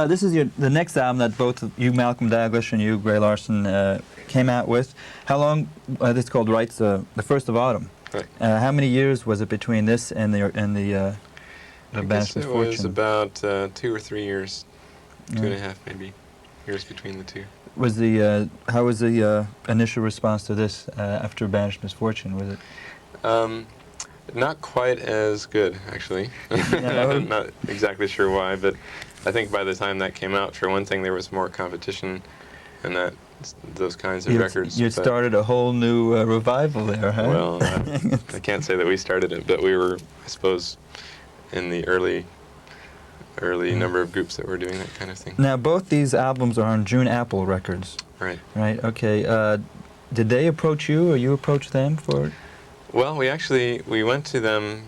This is the next album that both of you, Malcolm Daglish, and you, Gray Larson, came out with. How long? This is called Rights, the First of Autumn. Right. How many years was it between this and the Banished Misfortune? It was about 2 or 3 years, 2.5 maybe years between the two. Was how was the initial response to this after Banished Misfortune? Was it? Not quite as good, actually. I'm not exactly sure why, but I think by the time that came out, for one thing, there was more competition and those kinds of records. You started a whole new revival there, huh? Well, I can't say that we started it, but we were, I suppose, in the early number of groups that were doing that kind of thing. Now, both these albums are on June Apple Records. Right. Right, okay. Did they approach you, or you approached them for it? Well, we went to them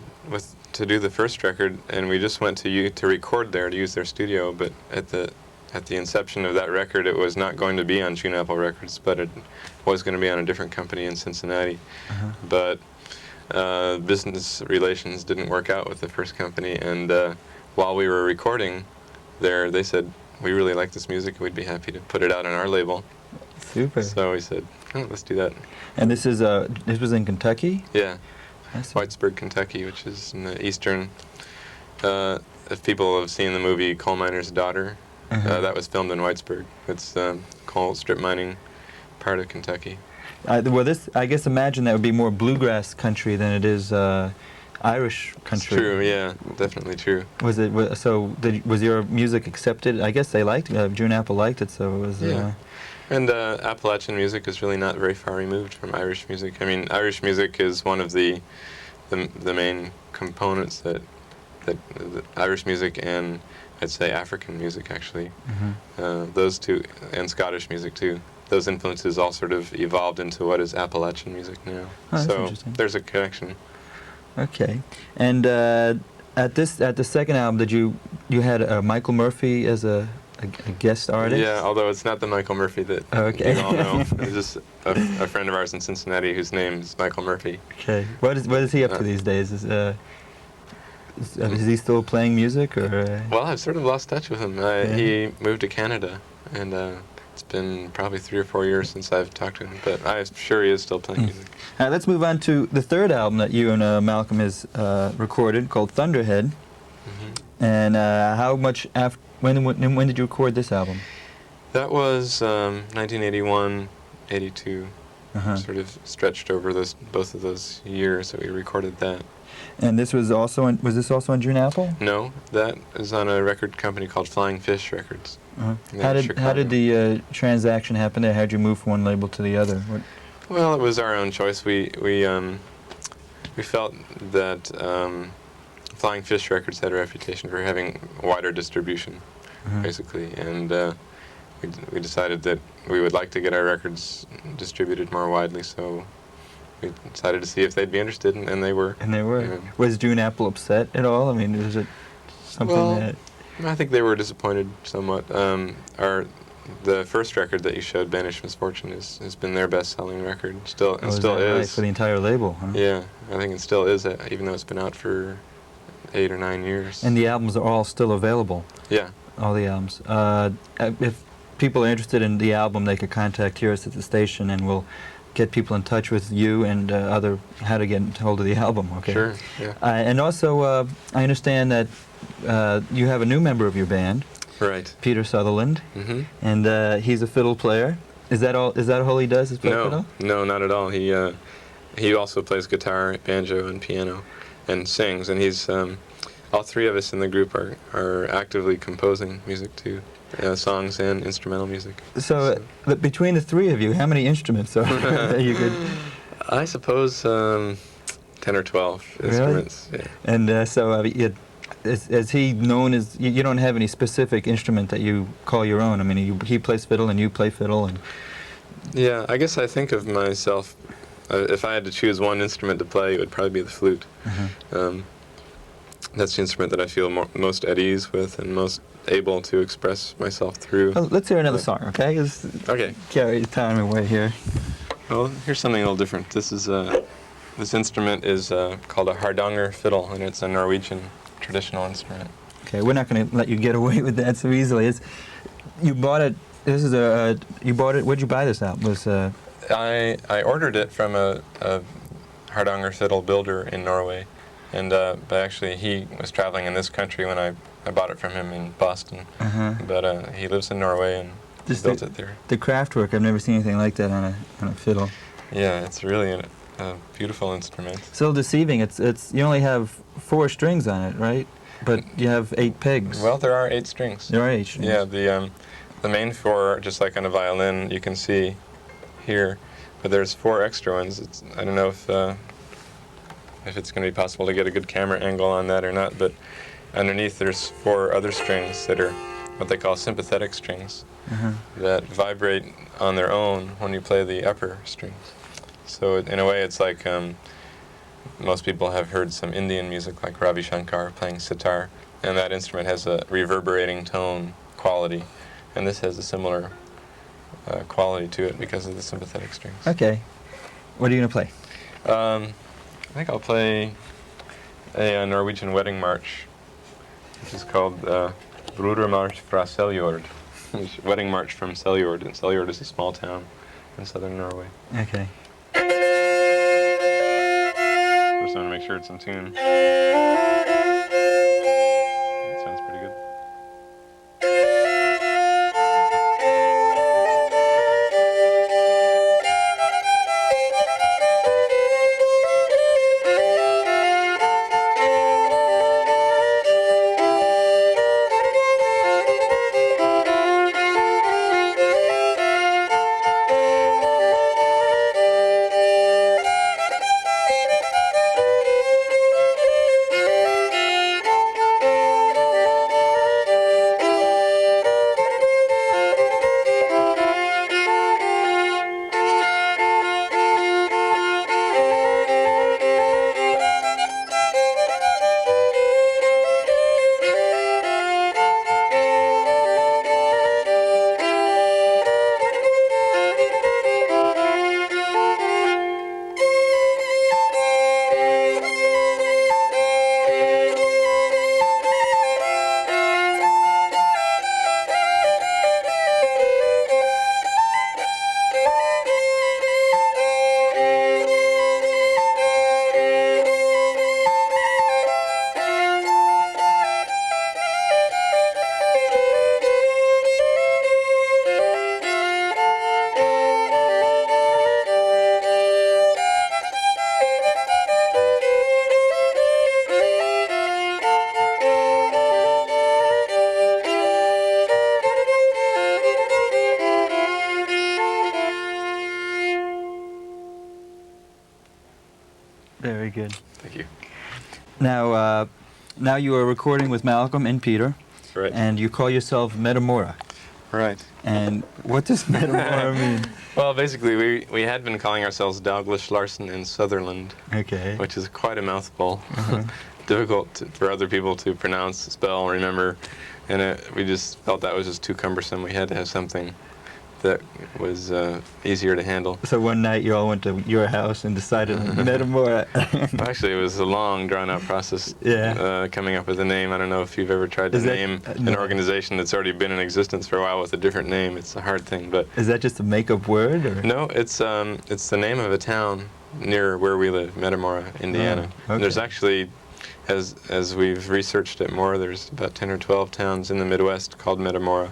to do the first record, and we just went to record there, to use their studio, but at the inception of that record, it was not going to be on June Apple Records, but it was going to be on a different company in Cincinnati. But business relations didn't work out with the first company, and while we were recording there, they said, "We really like this music, we'd be happy to put it out on our label." Super. So we said, "Oh, let's do that." And this was in Kentucky? Yeah. Whitesburg, Kentucky, which is in the eastern. If people have seen the movie Coal Miner's Daughter, that was filmed in Whitesburg. It's coal strip mining part of Kentucky. Well, I guess imagine that would be more bluegrass country than it is Irish country. It's true, yeah, definitely true. Was your music accepted? I guess they liked it. June Apple liked it, so it was. Yeah. And Appalachian music is really not very far removed from Irish music. I mean, Irish music is one of the main components that Irish music and I'd say African music actually. Those two, and Scottish music too. Those influences all sort of evolved into what is Appalachian music now. Oh, so there's a connection. Okay, and at the second album, you had Michael Murphy as a guest artist? Yeah, although it's not the Michael Murphy that you all know. It's just a friend of ours in Cincinnati whose name is Michael Murphy. Okay, what is he up to these days? Is he still playing music, or? Well, I've sort of lost touch with him. He moved to Canada, and it's been probably 3 or 4 years since I've talked to him, but I'm sure he is still playing music. Let's move on to the third album that you and Malcolm has recorded, called Thunderhead. And how much after? When did you record this album? That was 1981, 82. Sort of stretched over both of those years that we recorded that. And this was this also on June Apple? No, that is on a record company called Flying Fish Records. How did the transaction happen there? How did you move from one label to the other? Well, it was our own choice. We felt that Flying Fish Records had a reputation for having wider distribution, basically, and we decided that we would like to get our records distributed more widely, so we decided to see if they'd be interested, and they were. And they were. Yeah. Was June Apple upset at all? I mean, was it something that... I think they were disappointed somewhat. The first record that you showed, Banished Misfortune, has been their best-selling record, still is. Right, for the entire label, huh? Yeah, I think it still is, even though it's been out for 8 or 9 years. And the albums are all still available? Yeah. All the albums. If people are interested in the album, they could contact us at the station, and we'll get people in touch with you and how to get hold of the album, okay? Sure, yeah. And also, I understand that you have a new member of your band. Right. Peter Sutherland. And he's a fiddle player. Is that all he does, is play fiddle? No, not at all. He also plays guitar, banjo, and piano, and sings, and he's all 3 of us in the group are actively composing music too, songs and instrumental music. So between the 3 of you, how many instruments are you could? I suppose 10 or 12 instruments. Yeah. And so is he known as? You don't have any specific instrument that you call your own. I mean, he plays fiddle and you play fiddle, and. Yeah, I guess I think of myself. If I had to choose one instrument to play, it would probably be the flute. That's the instrument that I feel most at ease with and most able to express myself through. Well, let's hear another song, okay? Okay. Carry time away here. Well, here's something a little different. This instrument is called a hardanger fiddle, and it's a Norwegian traditional instrument. Okay, we're not going to let you get away with that so easily. You bought it. This is you bought it. Where'd you buy this album? I ordered it from a hardanger fiddle builder in Norway, and but actually he was traveling in this country when I bought it from him in Boston. But he lives in Norway and built it there. The craft work, I've never seen anything like that on a fiddle. Yeah, it's really a beautiful instrument. So deceiving. It's you only have 4 strings on it, right? But you have 8 pegs. Well, there are 8 strings. There are 8 strings. Yeah, the main 4, just like on a violin, you can see here, but there's 4 extra ones. I don't know if it's going to be possible to get a good camera angle on that or not, but underneath there's 4 other strings that are what they call sympathetic strings that vibrate on their own when you play the upper strings. So in a way it's like most people have heard some Indian music like Ravi Shankar playing sitar, and that instrument has a reverberating tone quality, and this has a similar quality to it because of the sympathetic strings. Okay. What are you going to play? I think I'll play a Norwegian wedding march, which is called Bruremarsj Fro Seljord, wedding march from Seljord, and Seljord is a small town in southern Norway. Okay. First, I want to make sure it's in tune. That sounds pretty good. Very good. Thank you. Now, now you are recording with Malcolm and Peter, Right. and you call yourself Metamora. Right. And what does Metamora mean? Well, basically, we had been calling ourselves Douglas, Larson, and Sutherland, Okay. which is quite a mouthful. Difficult for other people to pronounce, spell, remember, and we just felt that was just too cumbersome. We had to have something that was easier to handle. So one night you all went to your house and decided Metamora. Actually, it was a long, drawn-out process coming up with a name. I don't know if you've ever tried to name an organization that's already been in existence for a while with a different name. It's a hard thing, but... Is that just a make-up word? Or? No, it's the name of a town near where we live, Metamora, Indiana. Oh, okay. There's actually, as we've researched it more, there's about 10 or 12 towns in the Midwest called Metamora.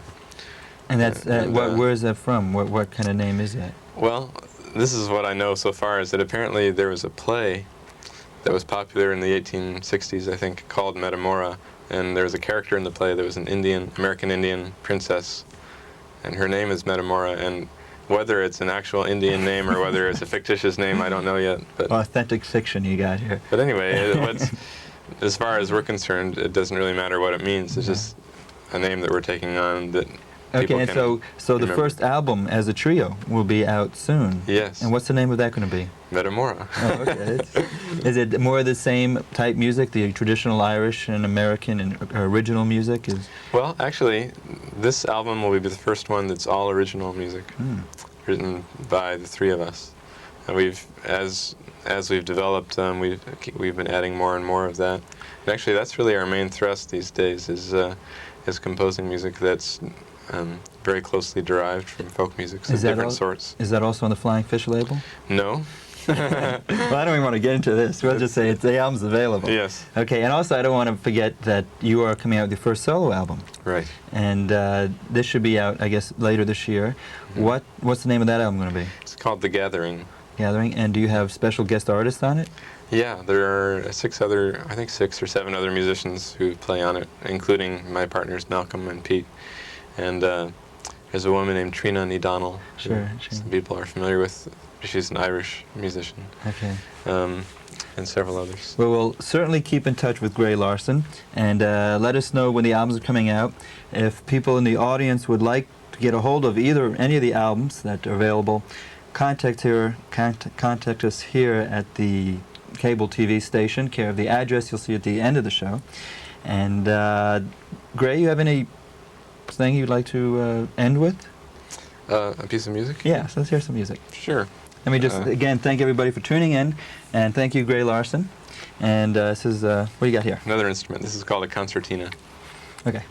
And that's where is that from? What kind of name is that? Well, this is what I know so far, is that apparently there was a play that was popular in the 1860s, I think, called Metamora, and there was a character in the play that was an American Indian princess, and her name is Metamora, and whether it's an actual Indian name or whether it's a fictitious name, I don't know yet. But authentic fiction you got here. But anyway, as far as we're concerned, it doesn't really matter what it means. It's just a name that we're taking on that Okay, people and can so the remember. First album as a trio will be out soon. Yes. And what's the name of that going to be? Metamora. Oh, okay. Is it more of the same type music, the traditional Irish and American and original music? Well, actually, this album will be the first one that's all original music, written by the 3 of us. we've as we've developed them, we've been adding more and more of that. And actually, that's really our main thrust these days is composing music that's very closely derived from folk music of different sorts. Is that also on the Flying Fish label? No. Well, I don't even want to get into this. We'll just say the album's available. Yes. Okay, and also I don't want to forget that you are coming out with your first solo album. Right. And this should be out, I guess, later this year. Mm-hmm. What's the name of that album going to be? It's called The Gathering. Gathering. And do you have special guest artists on it? Yeah, there are 6 or 7 other musicians who play on it, including my partners Malcolm and Pete. And there's a woman named Trina O'Donnell. Sure. Some people are familiar with. She's an Irish musician. Okay. And several others. Well, we'll certainly keep in touch with Gray Larson, and let us know when the albums are coming out. If people in the audience would like to get a hold of any of the albums that are available, contact us here at the cable TV station, care of the address you'll see at the end of the show. And Gray, you have anything you'd like to end with? A piece of music? Yes, let's hear some music. Sure. Let me just, again, thank everybody for tuning in, and thank you, Gray Larson. And this is, what do you got here? Another instrument. This is called a concertina. Okay.